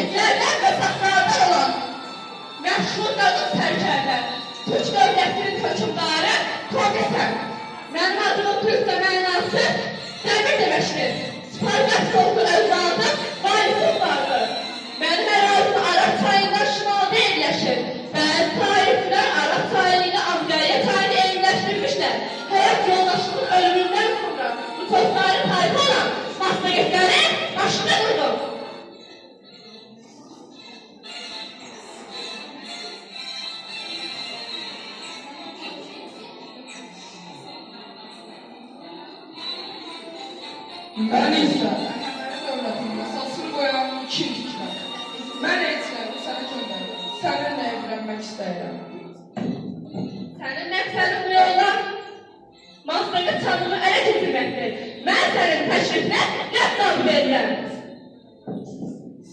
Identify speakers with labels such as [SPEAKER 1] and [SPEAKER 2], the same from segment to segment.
[SPEAKER 1] etlərdən və saxlardan olan məşhur qadın sərkərdə, Türk dövlətinin hökümdarı Tomisən. Mənim adımın türkcə mənası dəmir deməkdir. Spartak soğudu övladım, valisim vardır. Mənim ərazim Arap çayında şimalda evləşir. Bəzi tarihçilər Arap çayını ilə Anqarya çayını evləşdirmişlər. Həyat yoldaşımın ölümündən sonra bu tozları tarifi olan maslagetləri başına qurdum.
[SPEAKER 2] Mən isə Əhəməni dövlətinin əsasını qoyan iki fikirlər. Mən elçilərimi sənə göndərirəm. Səninlə evlənmək istəyirəm.
[SPEAKER 1] Sənin məqsədin bu yolda Maslaget çanını ələ getirməkdir. Mən sənin təşrifinə rədd cavab verirəm.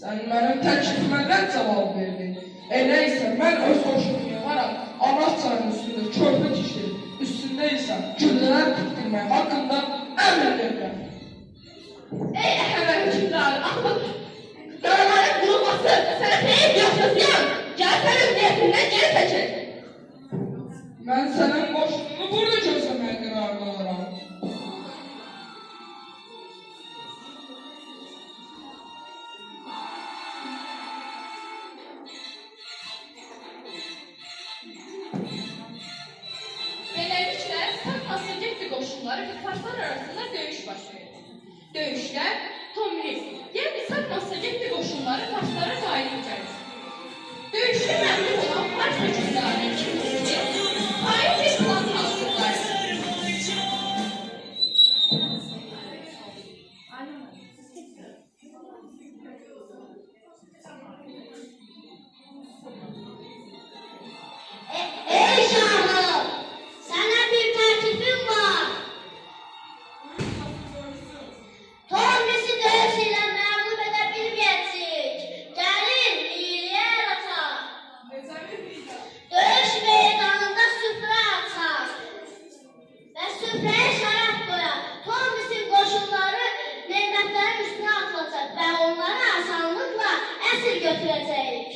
[SPEAKER 2] Sən mənim təklifimə rədd cavab verdin. Elə isə mən öz qoşumu yığaraq Aras çayının üstündə körpü tikdirib, üstündə isə güllələr tikdirmək haqqında əmr edirəm.
[SPEAKER 1] Ey Əhəmən hökümdarı, axı qaraların qurulması sənə xeyir yoxsa ziyan. Gəl sənin niyyətindən geri çəkil.
[SPEAKER 2] Mən sənin qoşununu burada gözləməyə qərarlı olaram.
[SPEAKER 3] Beləliklə, Sak Maslagetli qoşunları və Farslar arasında döyüş baş verdi. Döyüşlər Tomris, yəni Sak Maslagetli qoşunları Farslara qalib gəldi. Döyüşdə məğlub olan Fars hökümdarının kimisi, hain bir plan hazırlar.
[SPEAKER 4] Ey şahım, sana bir teklifim var. Tomris'i dövüş ilə məğlub edə bilməyəcək. Gəlin, iyiliyə el ataq. Döyüş meydanında süfrə açaq. Və süfrəyə şərab qoyaq. Tomris'in qoşunları nemətlərin üstünə atılacaq və onları asanlıqla əsir götürəcəyik.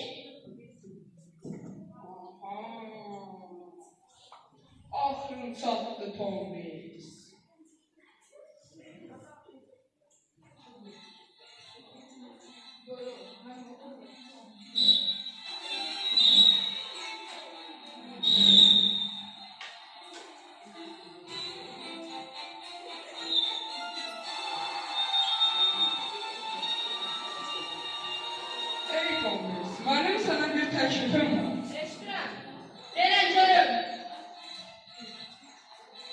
[SPEAKER 2] Axırın çatdı Tomris. Ey Tomris, mənim sənə bir təklifim var.
[SPEAKER 1] Eşdirəm. Verən görüm.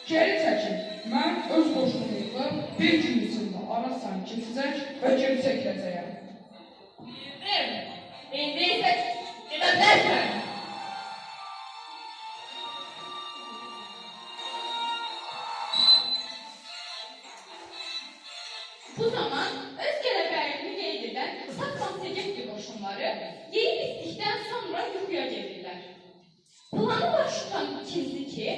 [SPEAKER 2] Geri çəkil. Mən öz qoşunumla bir gün içində Arasan keçəcək və geri çəkiləcəyəm.
[SPEAKER 1] Bildim. İndi isə gedə bilərsən.
[SPEAKER 3] Bu zaman öz qələbələrini qeyd edən Sak Maslagetli qoşunları yeyib bitdikdən sonra yuxuya gedirlər. Planı baş tutan ikinci ki,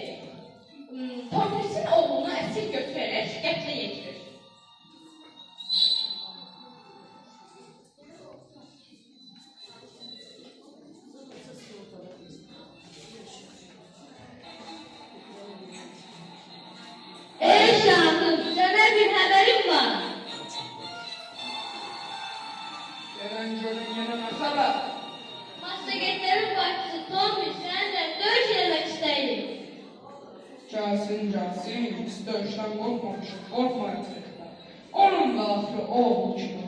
[SPEAKER 3] Tomris'in oğlunu əsir götürərək qətlə yetirir.
[SPEAKER 4] Ey şahım, sənə bir xəbərim var.
[SPEAKER 2] Gələn görün yenə nə xəbər?
[SPEAKER 4] Maslagetlərin başçısı Tomris sənlə döyüş eləmək istəyir.
[SPEAKER 2] Gəlsin, gəlsin, biz döyüşdən qorxmamışıq, qorxmayacaqlar. Onun da axırı oğlu kimi